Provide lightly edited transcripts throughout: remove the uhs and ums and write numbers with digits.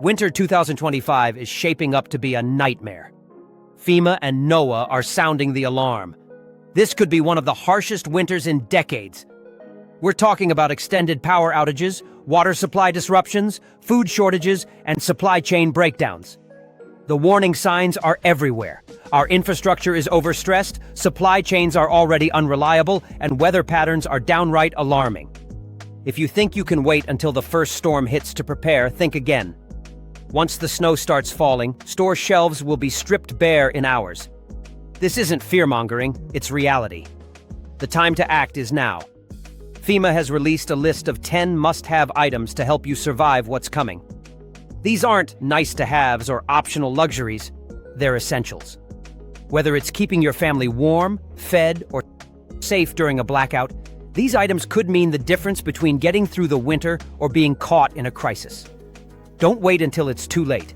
Winter 2025 is shaping up to be a nightmare. FEMA and NOAA are sounding the alarm. This could be one of the harshest winters in decades. We're talking about extended power outages, water supply disruptions, food shortages, and supply chain breakdowns. The warning signs are everywhere. Our infrastructure is overstressed, supply chains are already unreliable, and weather patterns are downright alarming. If you think you can wait until the first storm hits to prepare, think again. Once the snow starts falling, store shelves will be stripped bare in hours. This isn't fear-mongering, it's reality. The time to act is now. FEMA has released a list of 10 must-have items to help you survive what's coming. These aren't nice-to-haves or optional luxuries, they're essentials. Whether it's keeping your family warm, fed, or safe during a blackout, these items could mean the difference between getting through the winter or being caught in a crisis. Don't wait until it's too late.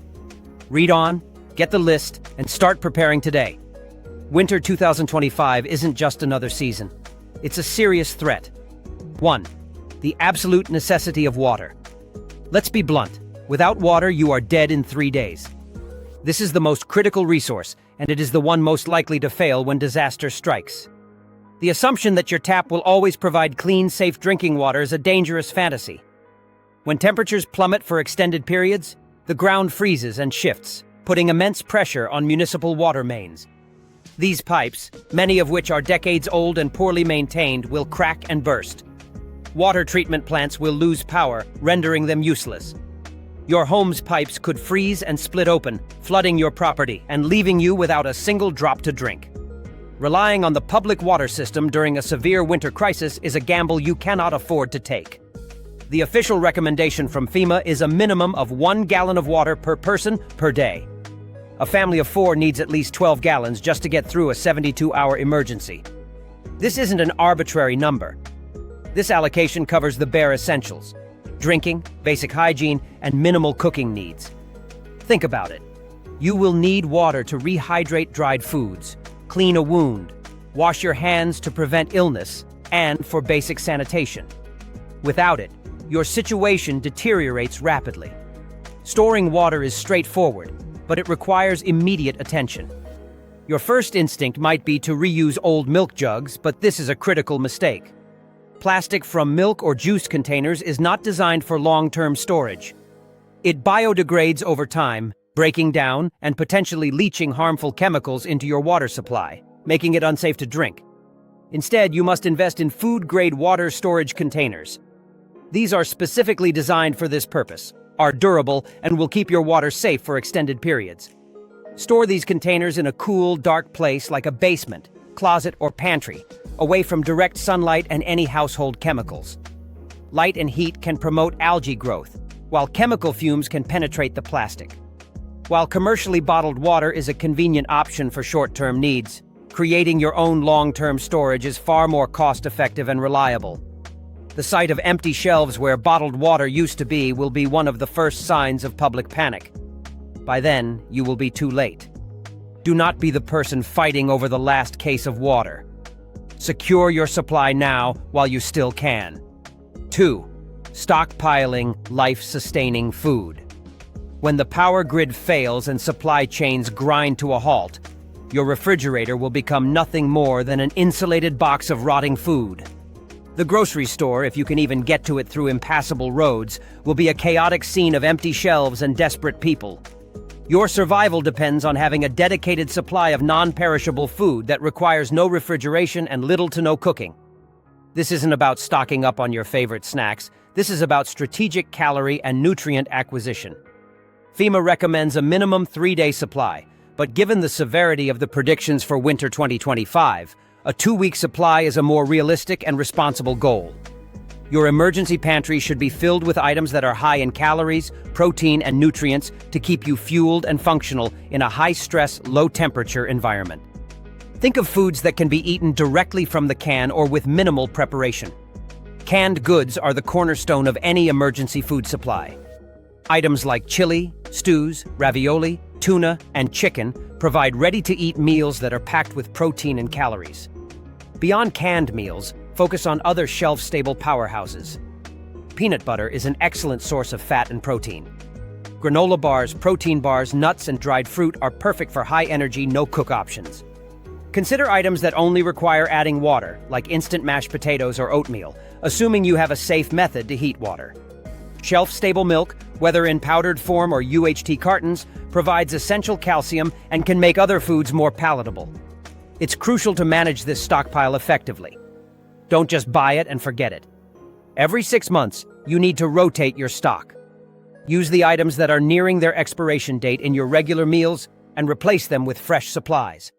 Read on, get the list, and start preparing today. Winter 2025 isn't just another season. It's a serious threat. 1. The absolute necessity of water. Let's be blunt. Without water, you are dead in 3 days. This is the most critical resource, and it is the one most likely to fail when disaster strikes. The assumption that your tap will always provide clean, safe drinking water is a dangerous fantasy. When temperatures plummet for extended periods, the ground freezes and shifts, putting immense pressure on municipal water mains. These pipes, many of which are decades old and poorly maintained, will crack and burst. Water treatment plants will lose power, rendering them useless. Your home's pipes could freeze and split open, flooding your property and leaving you without a single drop to drink. Relying on the public water system during a severe winter crisis is a gamble you cannot afford to take. The official recommendation from FEMA is a minimum of 1 gallon of water per person per day. A family of 4 needs at least 12 gallons just to get through a 72-hour emergency. This isn't an arbitrary number. This allocation covers the bare essentials: drinking, basic hygiene, and minimal cooking needs. Think about it. You will need water to rehydrate dried foods, clean a wound, wash your hands to prevent illness, and for basic sanitation. Without it, your situation deteriorates rapidly. Storing water is straightforward, but it requires immediate attention. Your first instinct might be to reuse old milk jugs, but this is a critical mistake. Plastic from milk or juice containers is not designed for long-term storage. It biodegrades over time, breaking down and potentially leaching harmful chemicals into your water supply, making it unsafe to drink. Instead, you must invest in food-grade water storage containers. These are specifically designed for this purpose, are durable, and will keep your water safe for extended periods. Store these containers in a cool, dark place like a basement, closet, or pantry, away from direct sunlight and any household chemicals. Light and heat can promote algae growth, while chemical fumes can penetrate the plastic. While commercially bottled water is a convenient option for short-term needs, creating your own long-term storage is far more cost-effective and reliable. The sight of empty shelves where bottled water used to be will be one of the first signs of public panic. By then, you will be too late. Do not be the person fighting over the last case of water. Secure your supply now while you still can. 2. Stockpiling life-sustaining food. When the power grid fails and supply chains grind to a halt, your refrigerator will become nothing more than an insulated box of rotting food. The grocery store, if you can even get to it through impassable roads, will be a chaotic scene of empty shelves and desperate people. Your survival depends on having a dedicated supply of non-perishable food that requires no refrigeration and little to no cooking. This isn't about stocking up on your favorite snacks. This is about strategic calorie and nutrient acquisition. FEMA recommends a minimum 3-day supply, but given the severity of the predictions for winter 2025, a 2-week supply is a more realistic and responsible goal. Your emergency pantry should be filled with items that are high in calories, protein, and nutrients to keep you fueled and functional in a high-stress, low-temperature environment. Think of foods that can be eaten directly from the can or with minimal preparation. Canned goods are the cornerstone of any emergency food supply. Items like chili, stews, ravioli, tuna, and chicken provide ready-to-eat meals that are packed with protein and calories. Beyond canned meals, focus on other shelf-stable powerhouses. Peanut butter is an excellent source of fat and protein. Granola bars, protein bars, nuts, and dried fruit are perfect for high-energy, no-cook options. Consider items that only require adding water, like instant mashed potatoes or oatmeal, assuming you have a safe method to heat water. Shelf-stable milk, whether in powdered form or UHT cartons, provides essential calcium and can make other foods more palatable. It's crucial to manage this stockpile effectively. Don't just buy it and forget it. Every 6 months, you need to rotate your stock. Use the items that are nearing their expiration date in your regular meals and replace them with fresh supplies.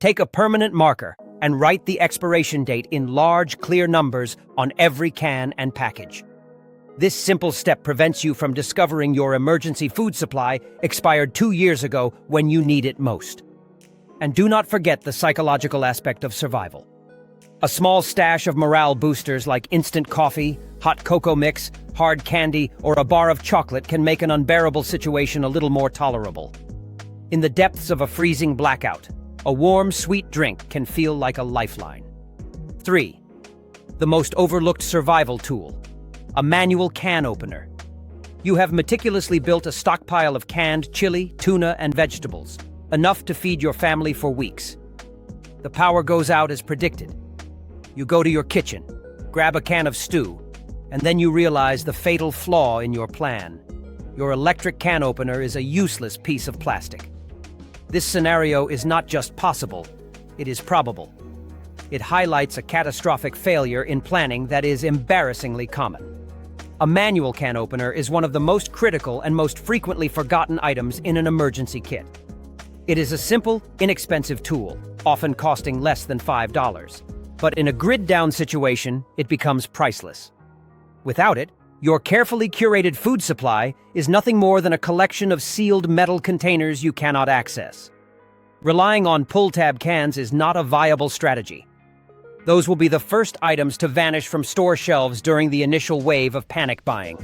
Take a permanent marker and write the expiration date in large, clear numbers on every can and package. This simple step prevents you from discovering your emergency food supply expired 2 years ago when you need it most. And do not forget the psychological aspect of survival. A small stash of morale boosters like instant coffee, hot cocoa mix, hard candy, or a bar of chocolate can make an unbearable situation a little more tolerable. In the depths of a freezing blackout, a warm, sweet drink can feel like a lifeline. 3. The most overlooked survival tool: a manual can opener. You have meticulously built a stockpile of canned chili, tuna, and vegetables, enough to feed your family for weeks. The power goes out as predicted. You go to your kitchen, grab a can of stew, and then you realize the fatal flaw in your plan. Your electric can opener is a useless piece of plastic. This scenario is not just possible, it is probable. It highlights a catastrophic failure in planning that is embarrassingly common. A manual can opener is one of the most critical and most frequently forgotten items in an emergency kit. It is a simple, inexpensive tool, often costing less than $5. But in a grid-down situation, it becomes priceless. Without it, your carefully curated food supply is nothing more than a collection of sealed metal containers you cannot access. Relying on pull-tab cans is not a viable strategy. Those will be the first items to vanish from store shelves during the initial wave of panic buying.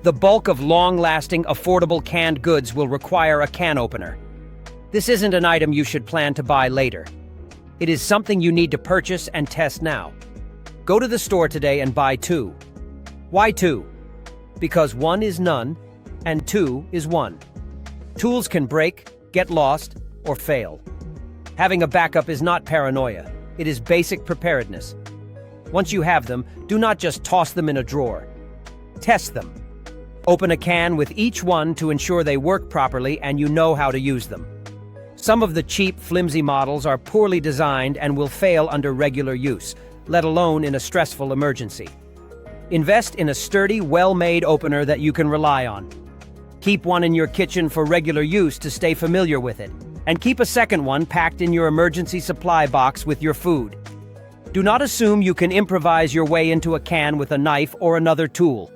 The bulk of long-lasting, affordable canned goods will require a can opener. This isn't an item you should plan to buy later. It is something you need to purchase and test now. Go to the store today and buy 2. Why 2? Because 1 is none, and 2 is 1. Tools can break, get lost, or fail. Having a backup is not paranoia. It is basic preparedness. Once you have them, do not just toss them in a drawer. Test them. Open a can with each one to ensure they work properly and you know how to use them. Some of the cheap, flimsy models are poorly designed and will fail under regular use, let alone in a stressful emergency. Invest in a sturdy, well-made opener that you can rely on. Keep one in your kitchen for regular use to stay familiar with it, and keep a second one packed in your emergency supply box with your food. Do not assume you can improvise your way into a can with a knife or another tool.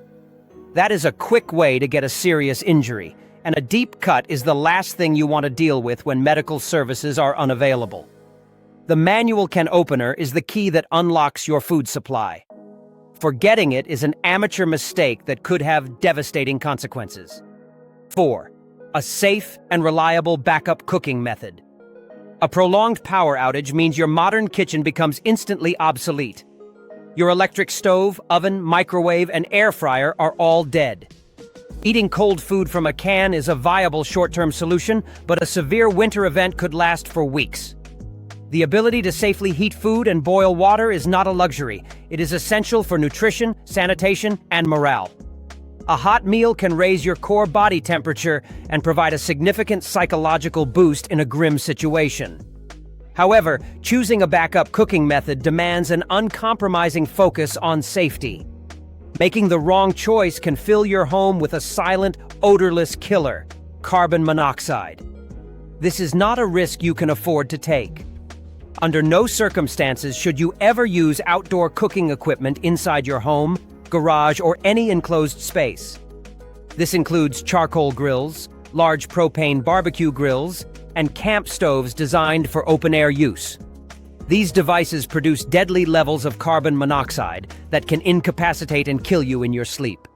That is a quick way to get a serious injury, and a deep cut is the last thing you want to deal with when medical services are unavailable. The manual can opener is the key that unlocks your food supply. Forgetting it is an amateur mistake that could have devastating consequences. 4. A safe and reliable backup cooking method. A prolonged power outage means your modern kitchen becomes instantly obsolete. Your electric stove, oven, microwave, and air fryer are all dead. Eating cold food from a can is a viable short-term solution, but a severe winter event could last for weeks. The ability to safely heat food and boil water is not a luxury. It is essential for nutrition, sanitation, and morale. A hot meal can raise your core body temperature and provide a significant psychological boost in a grim situation. However, choosing a backup cooking method demands an uncompromising focus on safety. Making the wrong choice can fill your home with a silent, odorless killer, carbon monoxide. This is not a risk you can afford to take. Under no circumstances should you ever use outdoor cooking equipment inside your home, garage, or any enclosed space. This includes charcoal grills, large propane barbecue grills, and camp stoves designed for open-air use. These devices produce deadly levels of carbon monoxide that can incapacitate and kill you in your sleep.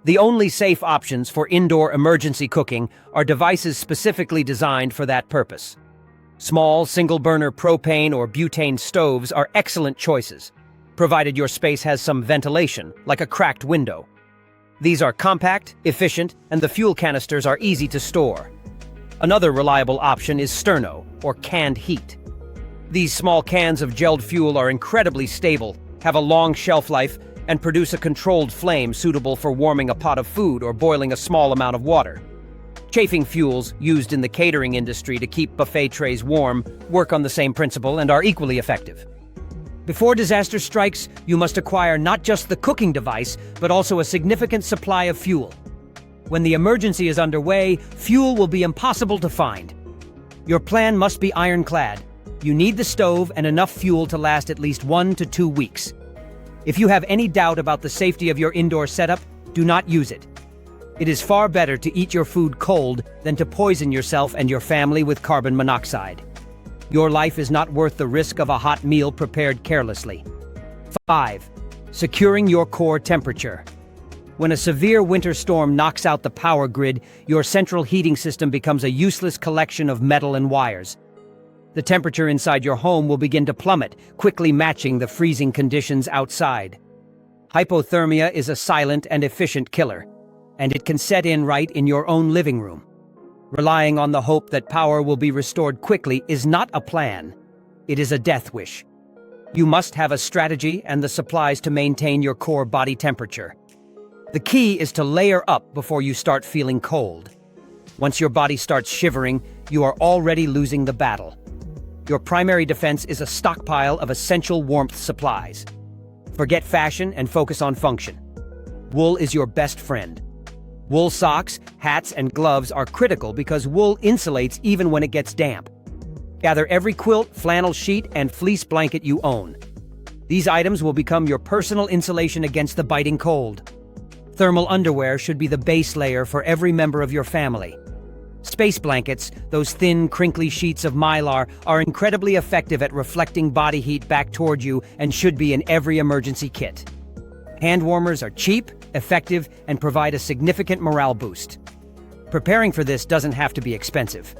The only safe options for indoor emergency cooking are devices specifically designed for that purpose. Small, single-burner propane or butane stoves are excellent choices, provided your space has some ventilation, like a cracked window. These are compact, efficient, and the fuel canisters are easy to store. Another reliable option is sterno, or canned heat. These small cans of gelled fuel are incredibly stable, have a long shelf life, and produce a controlled flame suitable for warming a pot of food or boiling a small amount of water. Chafing fuels, used in the catering industry to keep buffet trays warm, work on the same principle and are equally effective. Before disaster strikes, you must acquire not just the cooking device, but also a significant supply of fuel. When the emergency is underway, fuel will be impossible to find. Your plan must be ironclad. You need the stove and enough fuel to last at least 1 to 2 weeks. If you have any doubt about the safety of your indoor setup, do not use it. It is far better to eat your food cold than to poison yourself and your family with carbon monoxide. Your life is not worth the risk of a hot meal prepared carelessly. 5. Securing your core temperature. When a severe winter storm knocks out the power grid, your central heating system becomes a useless collection of metal and wires. The temperature inside your home will begin to plummet, quickly matching the freezing conditions outside. Hypothermia is a silent and efficient killer, and it can set in right in your own living room. Relying on the hope that power will be restored quickly is not a plan. It is a death wish. You must have a strategy and the supplies to maintain your core body temperature. The key is to layer up before you start feeling cold. Once your body starts shivering, you are already losing the battle. Your primary defense is a stockpile of essential warmth supplies. Forget fashion and focus on function. Wool is your best friend. Wool socks, hats, and gloves are critical because wool insulates even when it gets damp. Gather every quilt, flannel sheet, and fleece blanket you own. These items will become your personal insulation against the biting cold. Thermal underwear should be the base layer for every member of your family. Space blankets, those thin, crinkly sheets of mylar, are incredibly effective at reflecting body heat back toward you and should be in every emergency kit. Hand warmers are cheap, effective, and provide a significant morale boost. Preparing for this doesn't have to be expensive.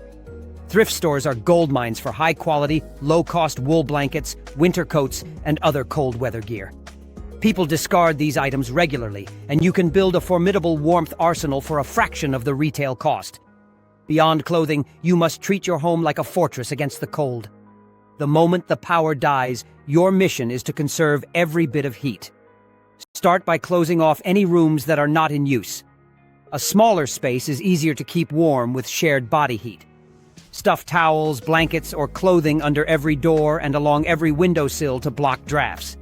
Thrift stores are gold mines for high-quality, low-cost wool blankets, winter coats, and other cold weather gear. People discard these items regularly, and you can build a formidable warmth arsenal for a fraction of the retail cost. Beyond clothing, you must treat your home like a fortress against the cold. The moment the power dies, your mission is to conserve every bit of heat. Start by closing off any rooms that are not in use. A smaller space is easier to keep warm with shared body heat. Stuff towels, blankets, or clothing under every door and along every windowsill to block drafts.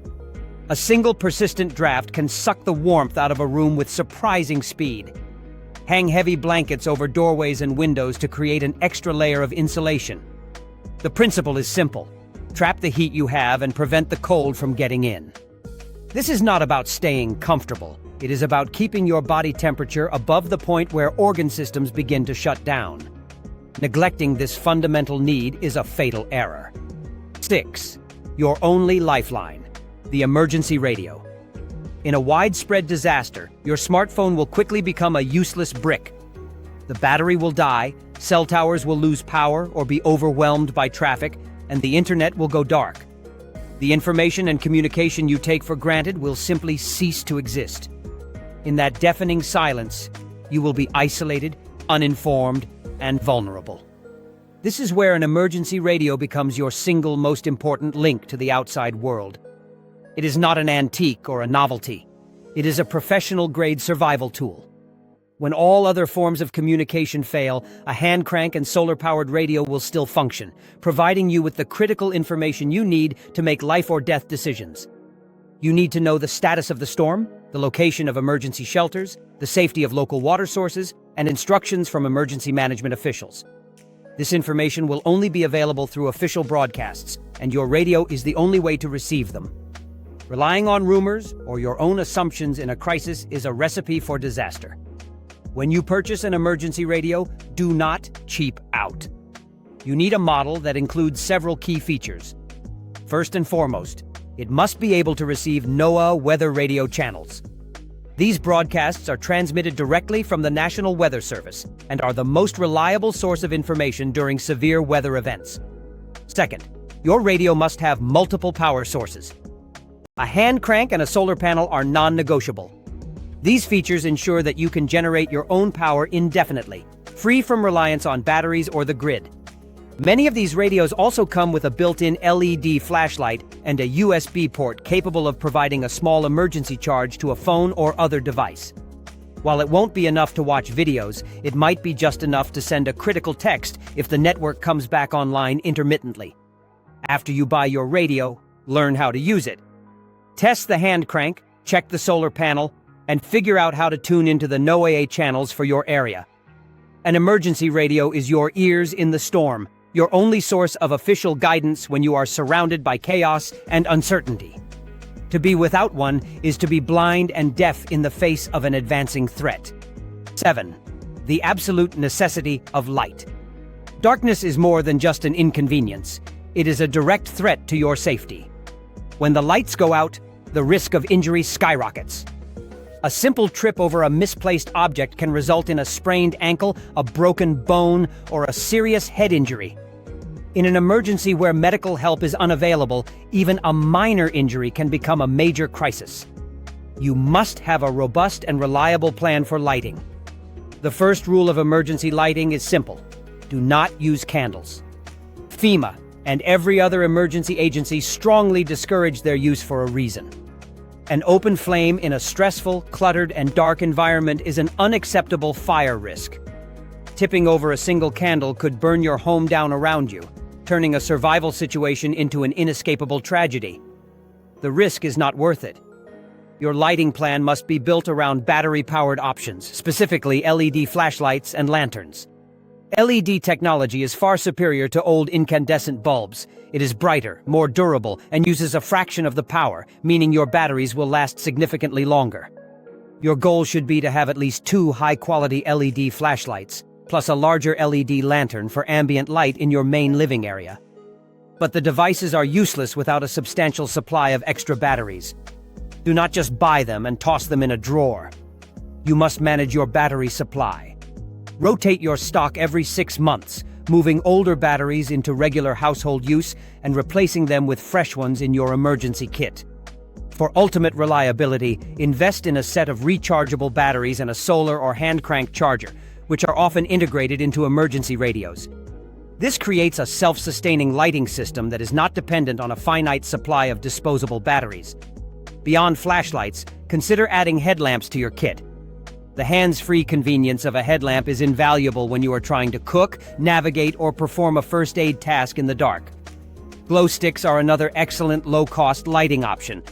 A single persistent draft can suck the warmth out of a room with surprising speed. Hang heavy blankets over doorways and windows to create an extra layer of insulation. The principle is simple. Trap the heat you have and prevent the cold from getting in. This is not about staying comfortable. It is about keeping your body temperature above the point where organ systems begin to shut down. Neglecting this fundamental need is a fatal error. 6. Your only lifeline, the emergency radio. In a widespread disaster, your smartphone will quickly become a useless brick. The battery will die, cell towers will lose power or be overwhelmed by traffic, and the internet will go dark. The information and communication you take for granted will simply cease to exist. In that deafening silence, you will be isolated, uninformed, and vulnerable. This is where an emergency radio becomes your single most important link to the outside world. It is not an antique or a novelty. It is a professional-grade survival tool. When all other forms of communication fail, a hand crank and solar-powered radio will still function, providing you with the critical information you need to make life-or-death decisions. You need to know the status of the storm, the location of emergency shelters, the safety of local water sources, and instructions from emergency management officials. This information will only be available through official broadcasts, and your radio is the only way to receive them. Relying on rumors or your own assumptions in a crisis is a recipe for disaster. When you purchase an emergency radio, do not cheap out. You need a model that includes several key features. First and foremost, it must be able to receive NOAA weather radio channels. These broadcasts are transmitted directly from the National Weather Service and are the most reliable source of information during severe weather events. Second, your radio must have multiple power sources. A hand crank and a solar panel are non-negotiable. These features ensure that you can generate your own power indefinitely, free from reliance on batteries or the grid. Many of these radios also come with a built-in LED flashlight and a USB port capable of providing a small emergency charge to a phone or other device. While it won't be enough to watch videos, it might be just enough to send a critical text if the network comes back online intermittently. After you buy your radio, learn how to use it. Test the hand crank, check the solar panel, and figure out how to tune into the NOAA channels for your area. An emergency radio is your ears in the storm, your only source of official guidance when you are surrounded by chaos and uncertainty. To be without one is to be blind and deaf in the face of an advancing threat. 7. The absolute necessity of light. Darkness is more than just an inconvenience. It is a direct threat to your safety. When the lights go out, the risk of injury skyrockets. A simple trip over a misplaced object can result in a sprained ankle, a broken bone, or a serious head injury. In an emergency where medical help is unavailable, even a minor injury can become a major crisis. You must have a robust and reliable plan for lighting. The first rule of emergency lighting is simple: do not use candles. FEMA and every other emergency agency strongly discourage their use for a reason. An open flame in a stressful, cluttered, and dark environment is an unacceptable fire risk. Tipping over a single candle could burn your home down around you, turning a survival situation into an inescapable tragedy. The risk is not worth it. Your lighting plan must be built around battery-powered options, specifically LED flashlights and lanterns. LED technology is far superior to old incandescent bulbs. It is brighter, more durable, and uses a fraction of the power, meaning your batteries will last significantly longer. Your goal should be to have at least 2 high-quality LED flashlights, plus a larger LED lantern for ambient light in your main living area. But the devices are useless without a substantial supply of extra batteries. Do not just buy them and toss them in a drawer. You must manage your battery supply. Rotate your stock every 6 months, moving older batteries into regular household use and replacing them with fresh ones in your emergency kit. For ultimate reliability, invest in a set of rechargeable batteries and a solar or hand-crank charger, which are often integrated into emergency radios. This creates a self-sustaining lighting system that is not dependent on a finite supply of disposable batteries. Beyond flashlights, consider adding headlamps to your kit. The hands-free convenience of a headlamp is invaluable when you are trying to cook, navigate, or perform a first aid task in the dark. Glow sticks are another excellent low-cost lighting option.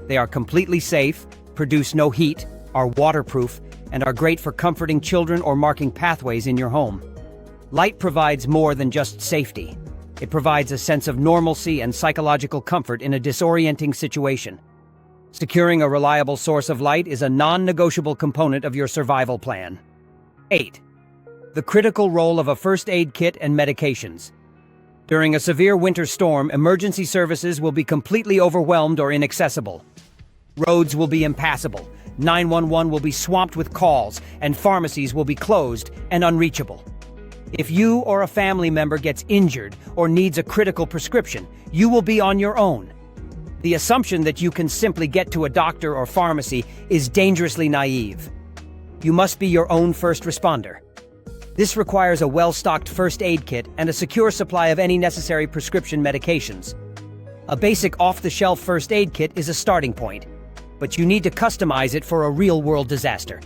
They are completely safe, produce no heat, are waterproof, and are great for comforting children or marking pathways in your home. Light provides more than just safety. It provides a sense of normalcy and psychological comfort in a disorienting situation. Securing a reliable source of light is a non-negotiable component of your survival plan. 8. The critical role of a first aid kit and medications. During a severe winter storm, emergency services will be completely overwhelmed or inaccessible. Roads will be impassable, 911 will be swamped with calls, and pharmacies will be closed and unreachable. If you or a family member gets injured or needs a critical prescription, you will be on your own. The assumption that you can simply get to a doctor or pharmacy is dangerously naive. You must be your own first responder. This requires a well-stocked first aid kit and a secure supply of any necessary prescription medications. A basic off-the-shelf first aid kit is a starting point, but you need to customize it for a real-world disaster.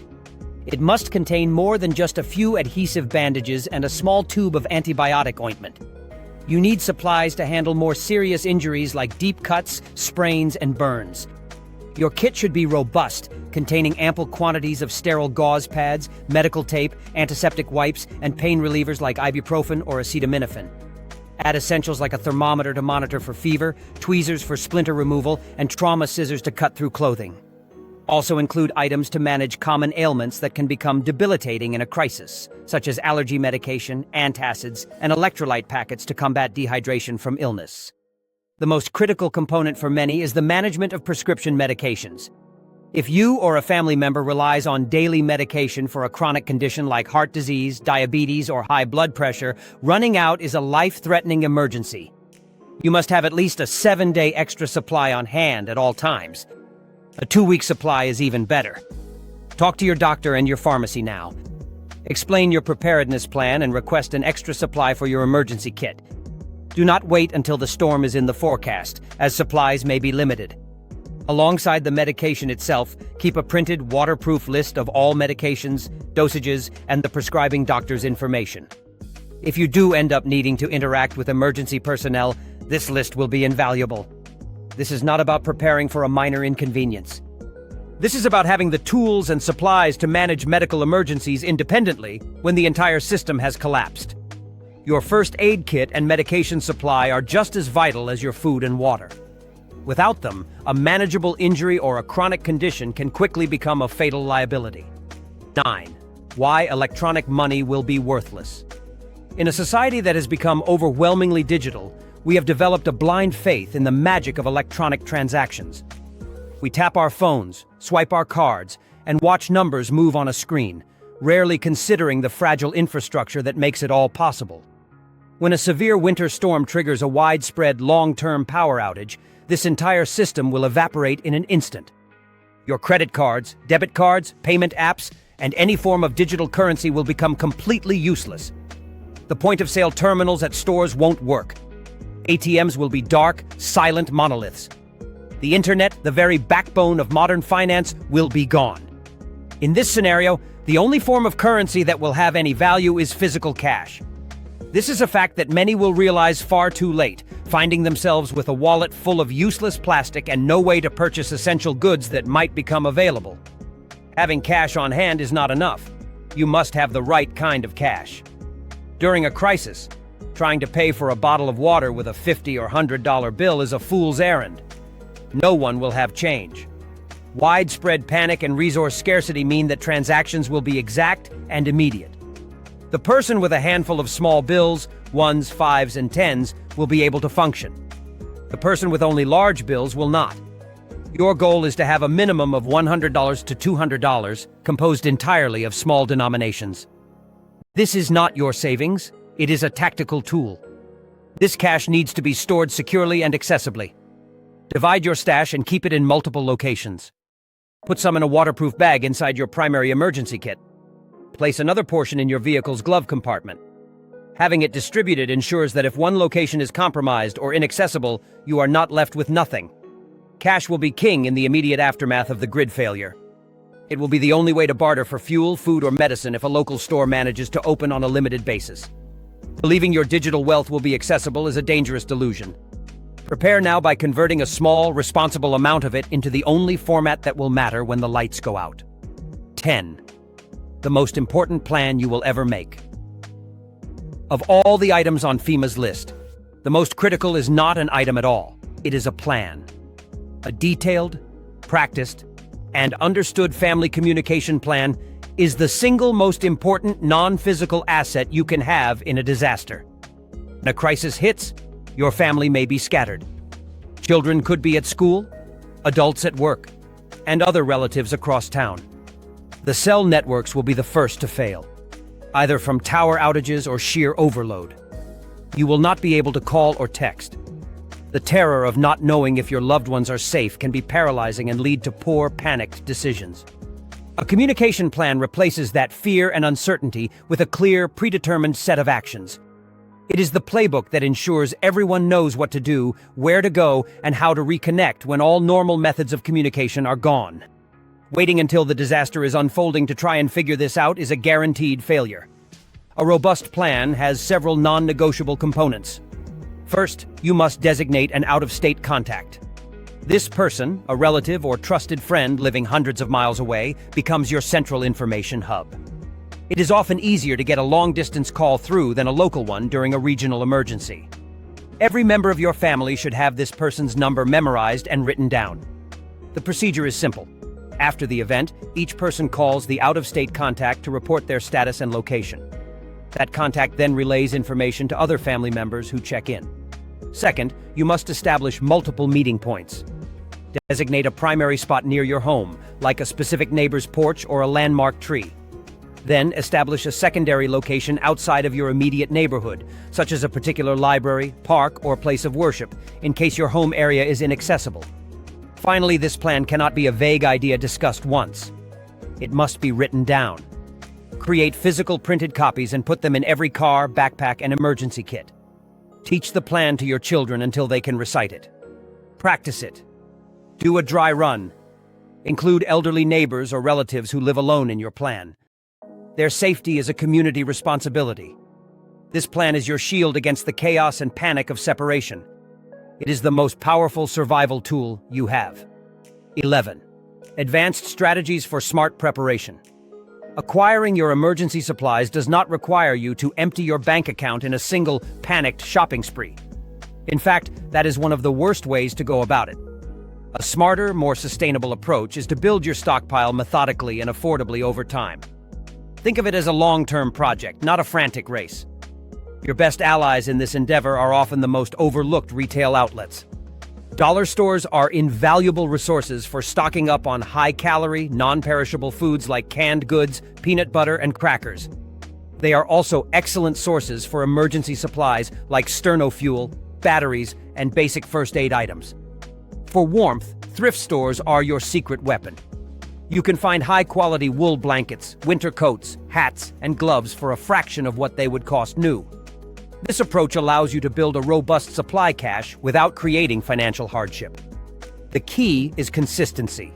It must contain more than just a few adhesive bandages and a small tube of antibiotic ointment. You need supplies to handle more serious injuries like deep cuts, sprains, and burns. Your kit should be robust, containing ample quantities of sterile gauze pads, medical tape, antiseptic wipes, and pain relievers like ibuprofen or acetaminophen. Add essentials like a thermometer to monitor for fever, tweezers for splinter removal, and trauma scissors to cut through clothing. Also include items to manage common ailments that can become debilitating in a crisis, such as allergy medication, antacids, and electrolyte packets to combat dehydration from illness. The most critical component for many is the management of prescription medications. If you or a family member relies on daily medication for a chronic condition like heart disease, diabetes, or high blood pressure, running out is a life-threatening emergency. You must have at least a 7-day extra supply on hand at all times. A 2-week supply is even better. Talk to your doctor and your pharmacy now. Explain your preparedness plan and request an extra supply for your emergency kit. Do not wait until the storm is in the forecast, as supplies may be limited. Alongside the medication itself, keep a printed, waterproof list of all medications, dosages, and the prescribing doctor's information. If you do end up needing to interact with emergency personnel, this list will be invaluable. This is not about preparing for a minor inconvenience. This is about having the tools and supplies to manage medical emergencies independently when the entire system has collapsed. Your first aid kit and medication supply are just as vital as your food and water. Without them, a manageable injury or a chronic condition can quickly become a fatal liability. 9. Why electronic money will be worthless. In a society that has become overwhelmingly digital, we have developed a blind faith in the magic of electronic transactions. We tap our phones, swipe our cards, and watch numbers move on a screen, rarely considering the fragile infrastructure that makes it all possible. When a severe winter storm triggers a widespread long-term power outage, this entire system will evaporate in an instant. Your credit cards, debit cards, payment apps, and any form of digital currency will become completely useless. The point-of-sale terminals at stores won't work. ATMs will be dark, silent monoliths. The internet, the very backbone of modern finance, will be gone. In this scenario, the only form of currency that will have any value is physical cash. This is a fact that many will realize far too late, finding themselves with a wallet full of useless plastic and no way to purchase essential goods that might become available. Having cash on hand is not enough. You must have the right kind of cash. During a crisis, trying to pay for a bottle of water with a $50 or $100 bill is a fool's errand. No one will have change. Widespread panic and resource scarcity mean that transactions will be exact and immediate. The person with a handful of small bills, ones, fives, and tens, will be able to function. The person with only large bills will not. Your goal is to have a minimum of $100 to $200, composed entirely of small denominations. This is not your savings, it is a tactical tool. This cash needs to be stored securely and accessibly. Divide your stash and keep it in multiple locations. Put some in a waterproof bag inside your primary emergency kit. Place another portion in your vehicle's glove compartment. Having it distributed ensures that if one location is compromised or inaccessible, you are not left with nothing. Cash will be king in the immediate aftermath of the grid failure. It will be the only way to barter for fuel, food, or medicine if a local store manages to open on a limited basis. Believing your digital wealth will be accessible is a dangerous delusion. Prepare now by converting a small, responsible amount of it into the only format that will matter when the lights go out. 10. The most important plan you will ever make. Of all the items on FEMA's list, the most critical is not an item at all. It is a plan. A detailed, practiced, and understood family communication plan is the single most important non-physical asset you can have in a disaster. When a crisis hits, your family may be scattered. Children could be at school, adults at work, and other relatives across town. The cell networks will be the first to fail, either from tower outages or sheer overload. You will not be able to call or text. The terror of not knowing if your loved ones are safe can be paralyzing and lead to poor, panicked decisions. A communication plan replaces that fear and uncertainty with a clear, predetermined set of actions. It is the playbook that ensures everyone knows what to do, where to go, and how to reconnect when all normal methods of communication are gone. Waiting until the disaster is unfolding to try and figure this out is a guaranteed failure. A robust plan has several non-negotiable components. First, you must designate an out-of-state contact. This person, a relative or trusted friend living hundreds of miles away, becomes your central information hub. It is often easier to get a long-distance call through than a local one during a regional emergency. Every member of your family should have this person's number memorized and written down. The procedure is simple. After the event, each person calls the out-of-state contact to report their status and location. That contact then relays information to other family members who check in. Second, you must establish multiple meeting points. Designate a primary spot near your home, like a specific neighbor's porch or a landmark tree. Then establish a secondary location outside of your immediate neighborhood, such as a particular library, park, or place of worship, in case your home area is inaccessible. Finally, this plan cannot be a vague idea discussed once. it must be written down. Create physical printed copies and put them in every car, backpack, and emergency kit. Teach the plan to your children until they can recite it. Practice it. Do a dry run. Include elderly neighbors or relatives who live alone in your plan. Their safety is a community responsibility. This plan is your shield against the chaos and panic of separation. It is the most powerful survival tool you have. 11. Advanced strategies for smart preparation. Acquiring your emergency supplies does not require you to empty your bank account in a single, panicked shopping spree. In fact, that is one of the worst ways to go about it. A smarter, more sustainable approach is to build your stockpile methodically and affordably over time. Think of it as a long-term project, not a frantic race. Your best allies in this endeavor are often the most overlooked retail outlets. Dollar stores are invaluable resources for stocking up on high-calorie, non-perishable foods like canned goods, peanut butter, and crackers. They are also excellent sources for emergency supplies like sterno fuel, batteries, and basic first aid items. For warmth, thrift stores are your secret weapon. You can find high-quality wool blankets, winter coats, hats, and gloves for a fraction of what they would cost new. This approach allows you to build a robust supply cache without creating financial hardship. The key is consistency.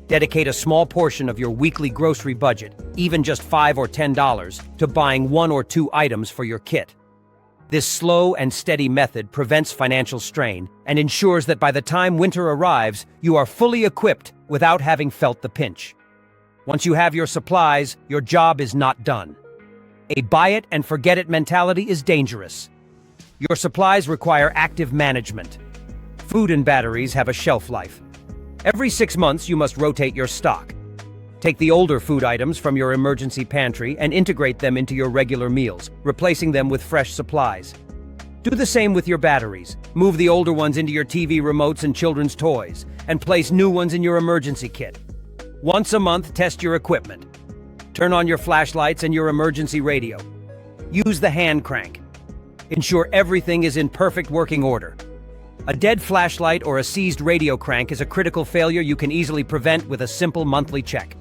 Dedicate a small portion of your weekly grocery budget, even just $5 or $10, to buying 1 or 2 items for your kit. This slow and steady method prevents financial strain and ensures that by the time winter arrives, you are fully equipped without having felt the pinch. Once you have your supplies, your job is not done. A buy-it-and-forget-it mentality is dangerous. Your supplies require active management. Food and batteries have a shelf life. Every 6 months, you must rotate your stock. Take the older food items from your emergency pantry and integrate them into your regular meals, replacing them with fresh supplies. Do the same with your batteries. Move the older ones into your TV remotes and children's toys, and place new ones in your emergency kit. Once a month, test your equipment. Turn on your flashlights and your emergency radio. Use the hand crank. Ensure everything is in perfect working order. A dead flashlight or a seized radio crank is a critical failure you can easily prevent with a simple monthly check.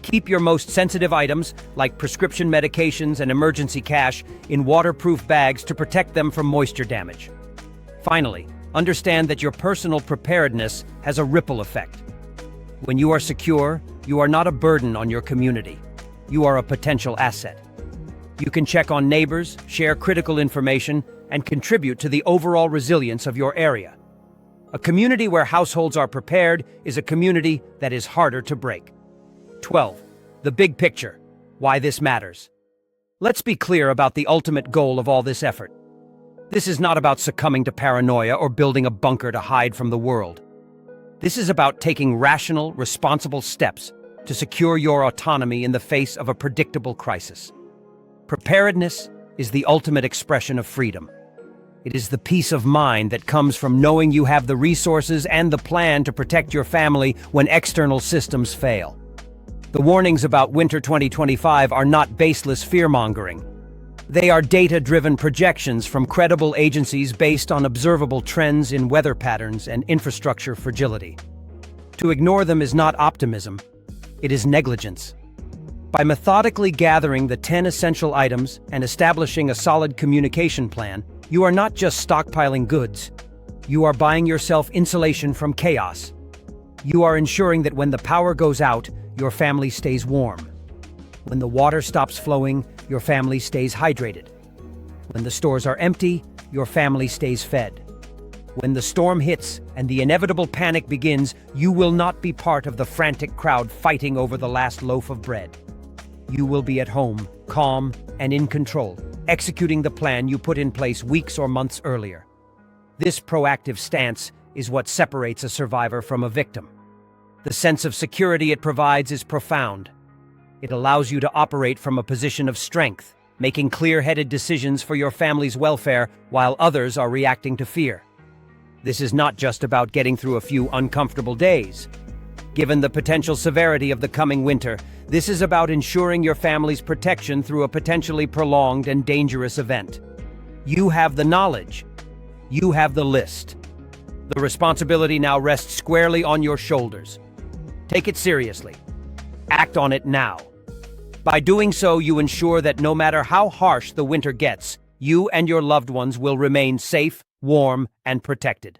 Keep your most sensitive items, like prescription medications and emergency cash, in waterproof bags to protect them from moisture damage. Finally, understand that your personal preparedness has a ripple effect. When you are secure, you are not a burden on your community. You are a potential asset. You can check on neighbors, share critical information, and contribute to the overall resilience of your area. A community where households are prepared is a community that is harder to break. 12. The big picture. Why this matters. Let's be clear about the ultimate goal of all this effort. This is not about succumbing to paranoia or building a bunker to hide from the world. This is about taking rational, responsible steps to secure your autonomy in the face of a predictable crisis. Preparedness is the ultimate expression of freedom. It is the peace of mind that comes from knowing you have the resources and the plan to protect your family when external systems fail. The warnings about winter 2025 are not baseless fear-mongering. They are data-driven projections from credible agencies based on observable trends in weather patterns and infrastructure fragility. To ignore them is not optimism. It is negligence. By methodically gathering the 10 essential items and establishing a solid communication plan, you are not just stockpiling goods. You are buying yourself insulation from chaos. You are ensuring that when the power goes out, your family stays warm. When the water stops flowing, your family stays hydrated. When the stores are empty, your family stays fed. When the storm hits and the inevitable panic begins, you will not be part of the frantic crowd fighting over the last loaf of bread. You will be at home, calm and in control, executing the plan you put in place weeks or months earlier. This proactive stance is what separates a survivor from a victim. The sense of security it provides is profound. It allows you to operate from a position of strength, making clear-headed decisions for your family's welfare while others are reacting to fear. This is not just about getting through a few uncomfortable days. Given the potential severity of the coming winter, this is about ensuring your family's protection through a potentially prolonged and dangerous event. You have the knowledge. You have the list. The responsibility now rests squarely on your shoulders. Take it seriously. Act on it now. By doing so, you ensure that no matter how harsh the winter gets, you and your loved ones will remain safe, warm, and protected.